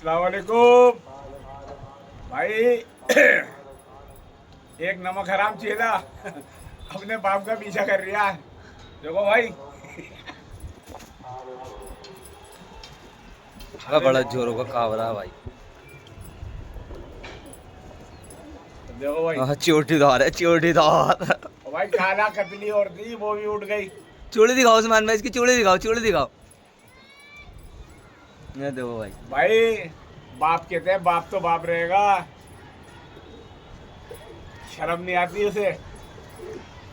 अस्सलाम वालेकुम भाई। एक नमक हराम चेला अपने बाप का पीछा कर रहा है। देखो भाई, बड़ा जोरों का कावरा है भाई। देखो भाई। हाँ, चोटीदार है, चोटीदार। और भाई काला कतली और थी, वो भी उठ गई। चूड़ी दिखाओ उस्मान भाई, इसकी चूड़ी दिखाओ, चूड़ी दिखाओ। ये देखो भाई। भाई बाप कहते हैं, बाप तो बाप रहेगा। शर्म नहीं आती उसे?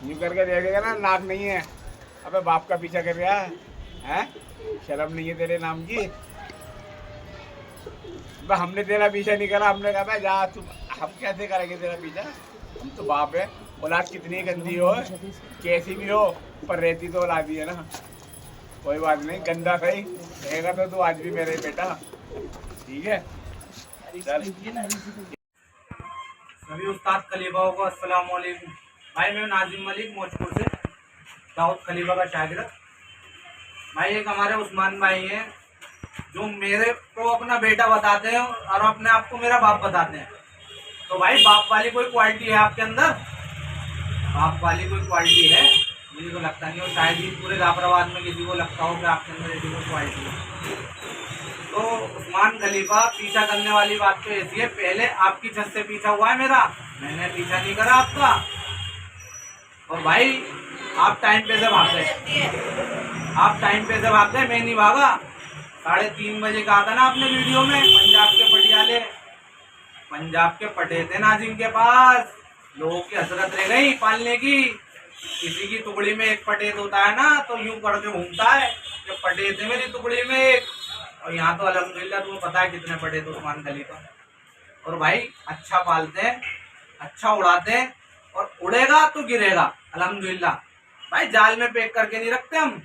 यूं करके देखेगा ना, नाक नहीं है, अबे बाप का पीछा कर रहा है, हैं? शर्म नहीं है तेरे नाम की? बस हमने तेरा पीछा नहीं करा, हमने कहा था जा तू, हम कैसे करेंगे तेरा पीछा? हम तो बाप है। औलाद कितनी गंदी हो, कैसी भी हो, पर रहती तो औलाद ही है ना। कोई बात नहीं, गंदा सही रहेगा तो तू आज भी मेरे बेटा, ठीक है? चल। सभी उस्ताद खलीफाओं को अस्सलाम वालेकुम। भाई मैं नाजिम मलिक मौजपुर से, दाऊद खलीफा का शागिर्द। भाई एक हमारे उस्मान भाई हैं जो मेरे को अपना बेटा बताते हैं और अपने आप को मेरा बाप बताते हैं। तो भाई बाप वाली कोई क्वालिटी है आपके अंदर? बाप वाली कोई क्वालिटी है? मुझे तो लगता नहीं, और शायद ही पूरे जाफराबाद में किसी को लगता हो कि आपके अंदर ऐसी कोई क्वालिटी है। तो उस्मान खलीफा, पीछा करने वाली बात तो ऐसी है, पहले आपकी छत से पीछा हुआ है मेरा, मैंने पीछा नहीं करा आपका। और भाई आप टाइम पे से भाग गए, आप टाइम पे से भाग गए, मैं नहीं भागा। 3:30 बजे कहा था ना आपने वीडियो में, पंजाब के पटियाले, पंजाब के पटे थे नाजिम के पास। लोगों की हसरत रह गई पालने की। किसी की टुकड़ी में एक पटेत होता है ना, तो यूं करके घूमता है कि पटेत है मेरी टुकड़ी में एक। और यहाँ तो अल्हम्दुलिल्लाह तुम्हें पता है कितने पटेत उस्मान खलीफा। और भाई अच्छा पालते हैं, अच्छा उड़ाते हैं, और उड़ेगा तो गिरेगा अल्हम्दुलिल्लाह। भाई जाल में पैक करके नहीं रखते हम।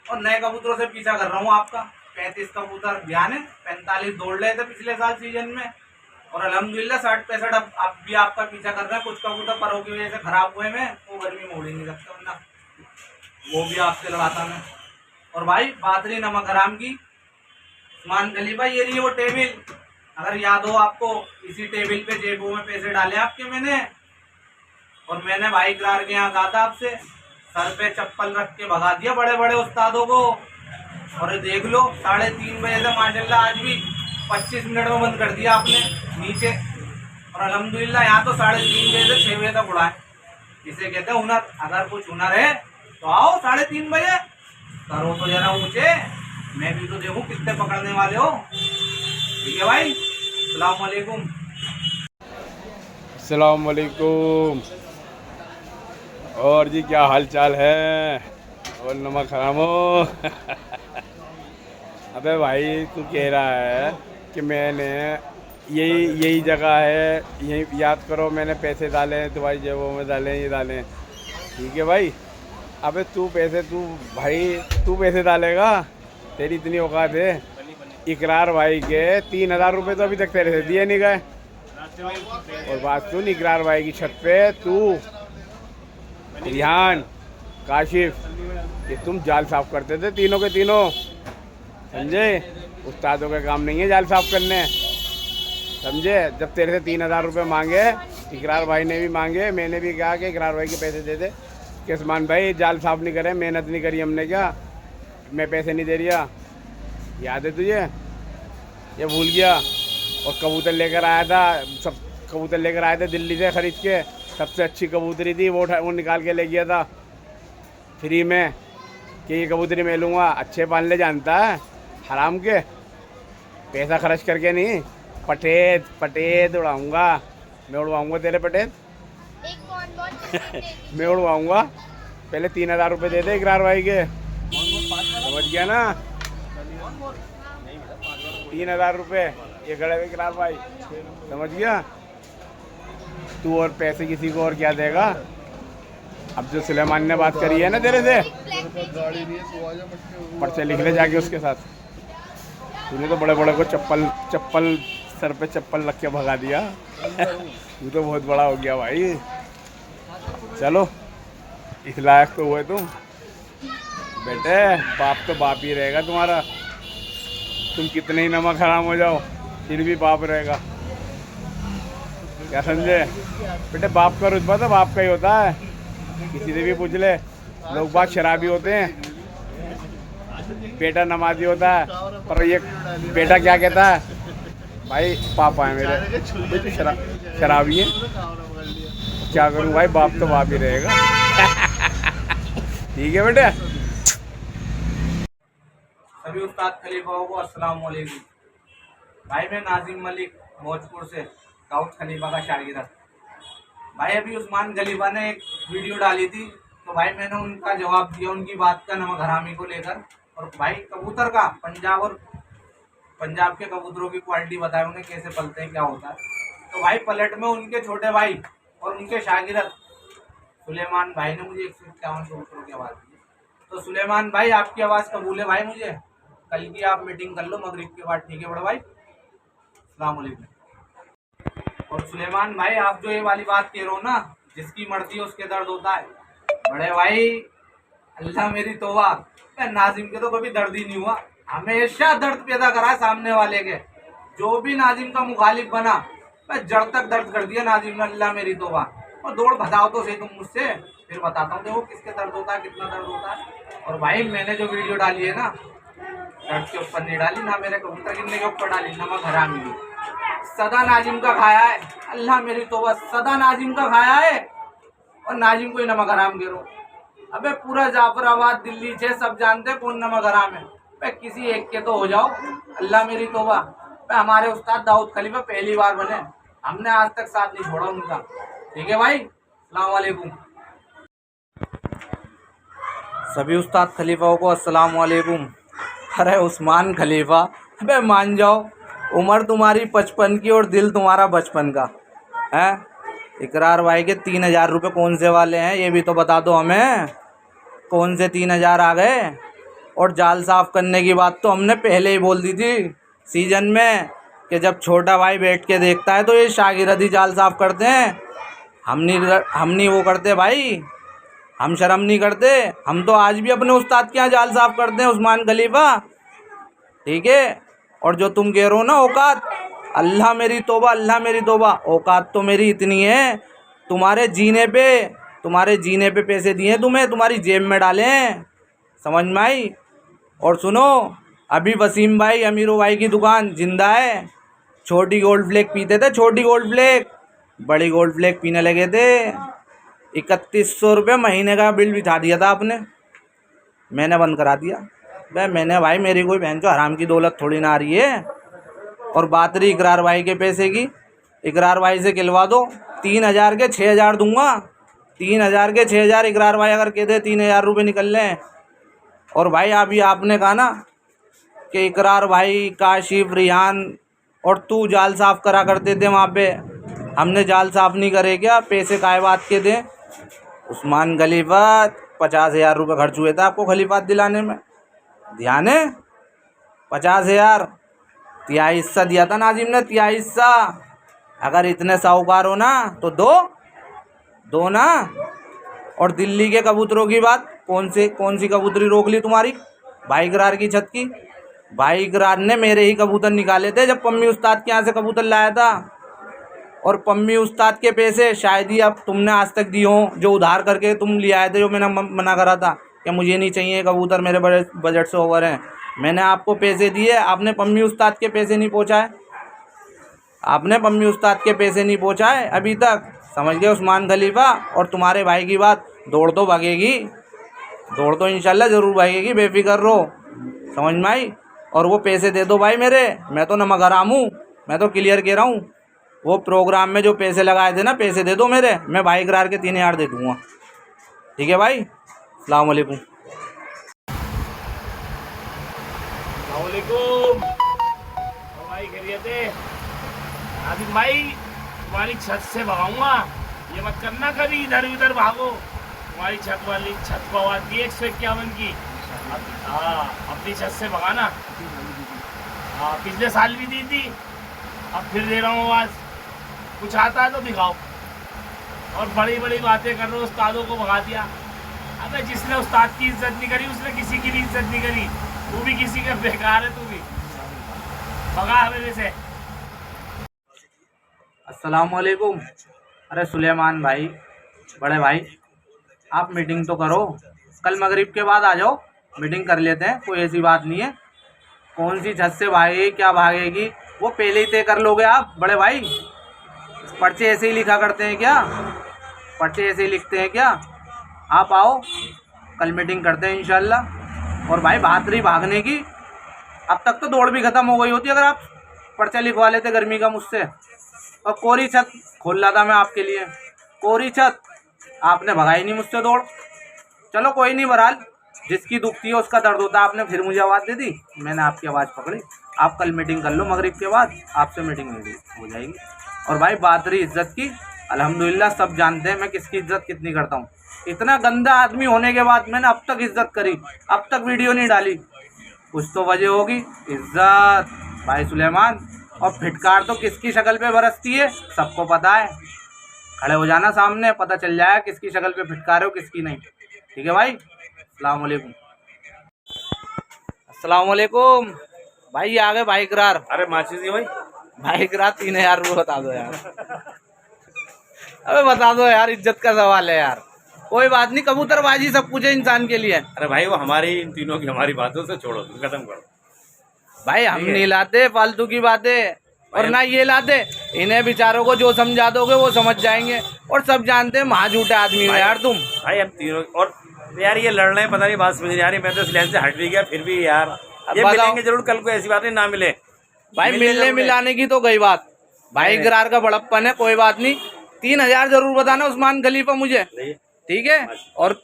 और नए कबूतरों से पीछा कर रहा हूँ आपका। 35 कबूतर ध्यान है, 45 दौड़ रहे थे पिछले साल सीजन में, और अल्हम्दुलिल्लाह 60-65 अब भी आपका पीछा कर रहे हैं। कुछ कबूतर परों की वजह से खराब हुए में, वो गर्मी में उड़ ही नहीं सकते, वरना वो भी आपसे लड़ाता मैं। और भाई बात रही नमक हराम की, उस्मान खलीफा ये रही वो टेबल, अगर याद हो आपको, इसी टेबल पे जेबों में पैसे डाले आपके मैंने। और मैंने भाई इकरार के यहाँ कहा था आपसे, सर पे चप्पल रख के भगा दिया बड़े बड़े उस्तादों को। और ये देख लो 3:30 बजे से माशाल्लाह आज भी 25 मिनट में बंद कर दिया आपने नीचे। और अल्हम्दुलिल्लाह यहाँ तो 3:30 बजे से 6 बजे तक उड़ाए। इसे कहते हैं हुनर। अगर कुछ हुनर है तो आओ 3:30 बजे, करो तो जरा ऊँचे, मैं भी तो देखूँ कितने पकड़ने वाले हो। ठीक है भाई, अस्सलाम वालेकुम। अस्सलाम वालेकुम। और जी क्या हाल चाल है? और नमक हरामो। अबे भाई तू कह रहा है कि मैंने यही जगह है, यही याद करो मैंने पैसे डाले हैं तुम्हारी जेबों में, डाले हैं, ये डाले हैं, ठीक है भाई? अबे तू पैसे डालेगा, तेरी इतनी औकात है? इकरार भाई के 3,000 रुपये तो अभी तक तेरे से दिए नहीं गए। और बात सुन, इकरार भाई की छत पे तू, रिहान, काशिफ, ये तुम जाल साफ करते थे तीनों के तीनों, समझे? उस्तादों का काम नहीं है जाल साफ करने, समझे? जब तेरे से 3,000 रुपये मांगे, इकरार भाई ने भी मांगे, मैंने भी कहा कि इकरार भाई के पैसे दे दे, कि उस्मान भाई जाल साफ नहीं करे, मेहनत नहीं करी हमने, क्या मैं पैसे नहीं दे रिया? याद है तुझे? ये भूल गया? और कबूतर लेकर आया था, सब कबूतर लेकर आए थे दिल्ली से ख़रीद के, सबसे अच्छी कबूतरी थी, वो निकाल के ले गया था फ्री में, कि ये कबूतरी मैं लूँगा। अच्छे पालने जानता है, हराम के, पैसा खर्च करके नहीं। पटेत उड़ाऊँगा मैं, उड़वाऊँगा तेरे पटेत। मैं उड़वाऊँगा। पहले 3,000 रुपये दे दे इकरार भाई के, समझ गया ना? 3,000 रुपये ये गड़े हुए इकरार भाई, समझ गया? तू और पैसे किसी को और क्या देगा? अब जो सुलेमान ने बात करी है ना तेरे से, पर्चे लिख ले जाके उसके साथ। तूने तो बड़े बड़े को चप्पल सर पे चप्पल रख के भगा दिया। तू तो बहुत बड़ा हो गया भाई। चलो इस लायक तो हुए तुम बेटे, बाप तो बाप ही रहेगा तुम्हारा। तुम कितने ही नमक हराम हो जाओ, फिर भी बाप रहेगा। क्या समझे बेटे, बाप का रुतबा तो बाप का ही होता है। किसी से भी पूछ ले, लोग बात शराबी होते हैं, बेटा नमाजी होता है, पर ये बेटा क्या कहता है, भाई पापा है मेरे, भाई तो शराबी है। क्या करूं भाई, बाप तो बाप ही रहेगा। ठीक है बेटे। सभी उस्ताद खलीफाओं को अस्सलाम वालेकुम। भाई मैं नाजिम मलिक मौजपुर से दाऊद खलीफा का शागिर्द। भाई अभी उस्मान खलीफा ने एक वीडियो डाली थी, तो भाई मैंने उनका जवाब दिया, उनकी बात का नमक हरामी को लेकर। और भाई कबूतर का पंजाब के कबूतरों की क्वालिटी बताए, उन्हें कैसे पलते हैं, क्या होता है। तो भाई पलट में उनके छोटे भाई और उनके शागिर्द सुलेमान भाई ने मुझे 151 कबूतरों की आवाज़ दी। तो सुलेमान भाई आपकी आवाज़ कबूल है भाई, मुझे कल की आप मीटिंग कर लो मगरिब के बाद, ठीक है बड़े भाई। अस्सलाम वालेकुम। और सुलेमान भाई आप जो ये वाली बात कह रहे हो ना, जिसकी मर्जी है उसके दर्द होता है, बड़े भाई अल्लाह मेरी तौबा, नाजिम के तो कभी दर्द ही नहीं हुआ, हमेशा दर्द पैदा करा है सामने वाले के। जो भी नाजिम का मुखालिफ बना, मैं जड़ तक दर्द कर दिया नाजिम ने, अल्लाह मेरी तौबा। और दौड़ बताओ तो सही तुम मुझसे, फिर बताता हूँ देखो किसके दर्द होता है, कितना दर्द होता है। और भाई मैंने जो वीडियो डाली है ना, दर्द के ऊपर नहीं डाली ना, मेरे कबूतर गिनने के ऊपर डाली, नमक हरामी की। सदा नाजिम का खाया है, अल्लाह मेरी तौबा, सदा नाजिम का खाया है और नाजिम को ही नमक हराम गिरो। अबे पूरा जाफराबाद दिल्ली से सब जानते हैं कौन नमक हराम है। पे किसी एक के तो हो जाओ, अल्लाह मेरी तौबा। पे हमारे उस्ताद दाऊद खलीफा पहली बार बने, हमने आज तक साथ नहीं छोड़ा उनका, ठीक है भाई। अस्सलाम वालेकुम। सभी उस्ताद खलीफाओं को अस्सलाम वालेकुम। अरे उस्मान खलीफा, अबे मान जाओ, उम्र तुम्हारी 55 की और दिल तुम्हारा बचपन का है। इकरार भाई के 3000 रुपये कौन से वाले हैं, ये भी तो बता दो हमें, कौन से 3000 आ गए। और जाल साफ़ करने की बात तो हमने पहले ही बोल दी थी सीजन में, कि जब छोटा भाई बैठ के देखता है तो ये शागिर्द ही जाल साफ़ करते हैं, हम नहीं वो करते भाई, हम शर्म नहीं करते। हम तो आज भी अपने उस्ताद के यहाँ जाल साफ़ करते हैं उस्मान खलीफा, ठीक है। और जो तुम कह रहे हो ना औकात, अल्लाह मेरी तौबा, अल्लाह मेरी तौबा, औकात तो मेरी इतनी है, तुम्हारे जीने पे पैसे दिए तुम्हें, तुम्हारी जेब में डाले, समझ में आई। और सुनो, अभी वसीम भाई अमीरो भाई की दुकान जिंदा है। छोटी गोल्ड फ्लेक पीते थे, छोटी गोल्ड फ्लेक, बड़ी गोल्ड फ्लेक पीने लगे थे। 3100 रुपये महीने का बिल बिठा दिया था आपने, मैंने बंद करा दिया। भाई मेरी कोई बहन जो हराम की दौलत थोड़ी ना आ रही है। और बात रही इकरार भाई के पैसे की, इकरार भाई से खिलवा दो, 3000 के 6000 दूंगा, 3000 के 6000। इकरार भाई अगर कहते 3000 रुपये निकल लें। और भाई अभी आपने कहा ना कि इकरार भाई, काशिफ, रिहान और तू जाल साफ़ करा करते थे वहाँ पे, हमने जाल साफ़ नहीं करे क्या, पैसे काय बात के थे। उस्मान खलीफा 50,000 रुपये खर्च हुए थे आपको खलीफात दिलाने में, ध्यान है 50,000, 3 हिस्सा दिया था नाजिम ने, 3 हिस्सा। अगर इतने साहूकार हो ना तो दो ना। और दिल्ली के कबूतरों की बात, कौन सी कबूतरी रोक ली तुम्हारी, भाई इकरार की छत की। भाई इकरार ने मेरे ही कबूतर निकाले थे जब पम्मी उस्ताद के यहाँ से कबूतर लाया था। और पम्मी उस्ताद के पैसे शायद ही अब तुमने आज तक दिए हों, जो उधार करके तुम ले आए थे, जो मैंने मना करा था कि मुझे नहीं चाहिए कबूतर, मेरे बजट से ओवर हैं। मैंने आपको पैसे दिए, आपने पम्मी उस्ताद के पैसे नहीं पहुँचाए, आपने पम्मी उस्ताद के पैसे नहीं पहुँचाए अभी तक, समझ गए उस्मान खलीफा। और तुम्हारे भाई की बात, दौड़ तो भागेगी, दौड़ तो इंशाल्लाह ज़रूर भागेगी, बेफिक्र रहो, समझ में आई। और वो पैसे दे दो भाई मेरे, मैं तो नमक हराम हूँ, मैं तो क्लियर कह रहा हूँ। वो प्रोग्राम में जो पैसे लगाए थे ना, पैसे दे दो मेरे, मैं भाई इकरार के 3000 दे दूँगा, ठीक है भाई। अस्सलाम वालेकुम। भाई खैरियत है? आदिम भाई तुम्हारी छत से भगाऊंगा, ये मत करना कभी इधर उधर भागो। तुम्हारी छत को आवाज दी 151 की, हाँ अपनी छत से भगाना। हाँ पिछले साल भी दी थी, अब फिर दे रहा हूँ आवाज़, कुछ आता है तो दिखाओ। और बड़ी बड़ी बातें कर रहे हो, उस्तादों को भगा दिया। अबे जिसने उस्ताद की इज्जत नहीं करी, उसने किसी की भी इज्जत नहीं करी, तू भी किसी का बेकार है, तू भी भगा हमें से। अस्सलाम वालेकुम। अरे सुलेमान भाई, बड़े भाई, आप मीटिंग तो करो, कल मगरिब के बाद आ जाओ, मीटिंग कर लेते हैं, कोई ऐसी बात नहीं है। कौन सी छत से भागेगी, क्या भागेगी, वो पहले ही तय कर लोगे आप बड़े भाई। पर्चे ऐसे ही लिखा करते हैं क्या? पर्चे ऐसे ही लिखते हैं क्या? आप आओ, कल मीटिंग करते हैं इंशाल्लाह। और भाई बात रही भागने की, अब तक तो दौड़ भी ख़त्म हो गई होती अगर आप पर्चा लिखवा लेते गर्मी का मुझसे। और कोरी छत खोल रहा था मैं आपके लिए, कोरी छत, आपने भगाई नहीं मुझसे दौड़। चलो कोई नहीं बहरहाल, जिसकी दुखती है उसका दर्द होता है। आपने फिर मुझे आवाज़ दे दी, मैंने आपकी आवाज़ पकड़ी। आप कल मीटिंग कर लो मगरिब के बाद, आपसे मीटिंग हो जाएगी। और भाई बात रही इज़्ज़त की, अल्हम्दुलिल्लाह सब जानते हैं मैं किसकी इज़्ज़त कितनी करता हूँ। इतना गंदा आदमी होने के बाद मैंने अब तक इज़्ज़त करी, अब तक वीडियो नहीं डाली, कुछ तो वजह होगी। इज़्ज़त भाई सुलेमान। और फिटकार तो किसकी शक्ल पे बरसती है सबको पता है। खड़े हो जाना सामने, पता चल जाएगा किसकी शक्ल पे फिटकार हो किसकी नहीं। ठीक है भाई, अस्सलाम वालेकुम। अस्सलाम वालेकुम भाई, ये आ गए भाई करार। अरे माचिस जी भाई, भाई करार 3000 रुपये बता दो यार। अबे बता दो यार, इज्जत का सवाल है यार। कोई बात नहीं, कबूतरबाजी सब कुछ है इंसान के लिए। अरे भाई वो हमारी इन तीनों की हमारी बातों से छोड़ो, तुम खत्म करो भाई हम नहीं लाते फालतू की बातें, और ना ये लाते। इन्हें बेचारों को जो समझा दोगे वो समझ जाएंगे। और सब जानते हैं महा झूठे आदमी हो यार तुम। भाई। हम तीनों और यार ये लड़ रहे हैं, पता नहीं बात समझ नहीं आ रही। मैं तो इस लाइन से हट भी गया, फिर भी यार ये बताओ। मिलेंगे जरूर कल को, ऐसी बात नहीं ना मिले। भाई मिलने मिलाने की तो गई बात, भाई गिरार का बड़प्पन है, कोई बात नहीं। 3000 जरूर बताना उस्मान खलीफा मुझे, ठीक है। और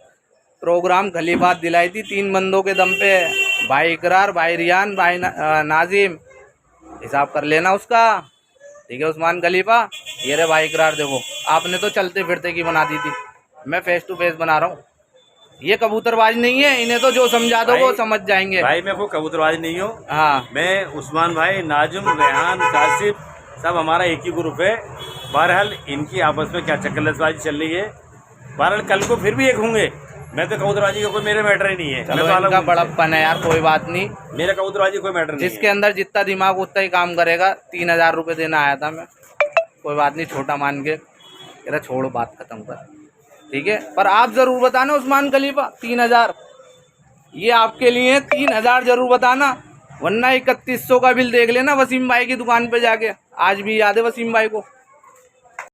प्रोग्राम खलीफा दिलाई थी 3 बंदों के दम पे, भाई इकरार, भाई रियान, भाई नाजिम, हिसाब कर लेना उसका, ठीक है उस्मान खलीफा। ये रे भाई इकरार, देखो आपने तो चलते फिरते की बना दी थी, मैं फेस टू फेस बना रहा हूँ। ये कबूतरबाज नहीं है, इन्हें तो जो समझा दो वो समझ जाएंगे। भाई मैं कोई कबूतरबाज नहीं हूँ। हाँ, मैं उस्मान भाई, नाजुम, रेहान, कासिफ, सब हमारा एक ही ग्रुप है। बहरहाल इनकी आपस में क्या चक्करबाजी चल रही है। बहरहाल कल को फिर भी एक होंगे। मैं तो कबूतरबाजी का कोई मेरे मैटर ही नहीं है। चलो इनका बड़प्पन है यार, कोई बात नहीं। मेरा कबूतरबाजी कोई मैटर नहीं है। जिसके अंदर जितना दिमाग उतना ही काम करेगा। 3000 रुपये देना आया था मैं, कोई बात नहीं, छोटा मान के तेरा छोड़ो, बात खत्म कर, ठीक है। पर आप जरूर बताना उस्मान खलीफा 3000, ये आपके लिए 3000 जरूर बताना, वरना 3100 का बिल देख लेना वसीम भाई की दुकान पे जाके। आज भी याद है वसीम भाई को।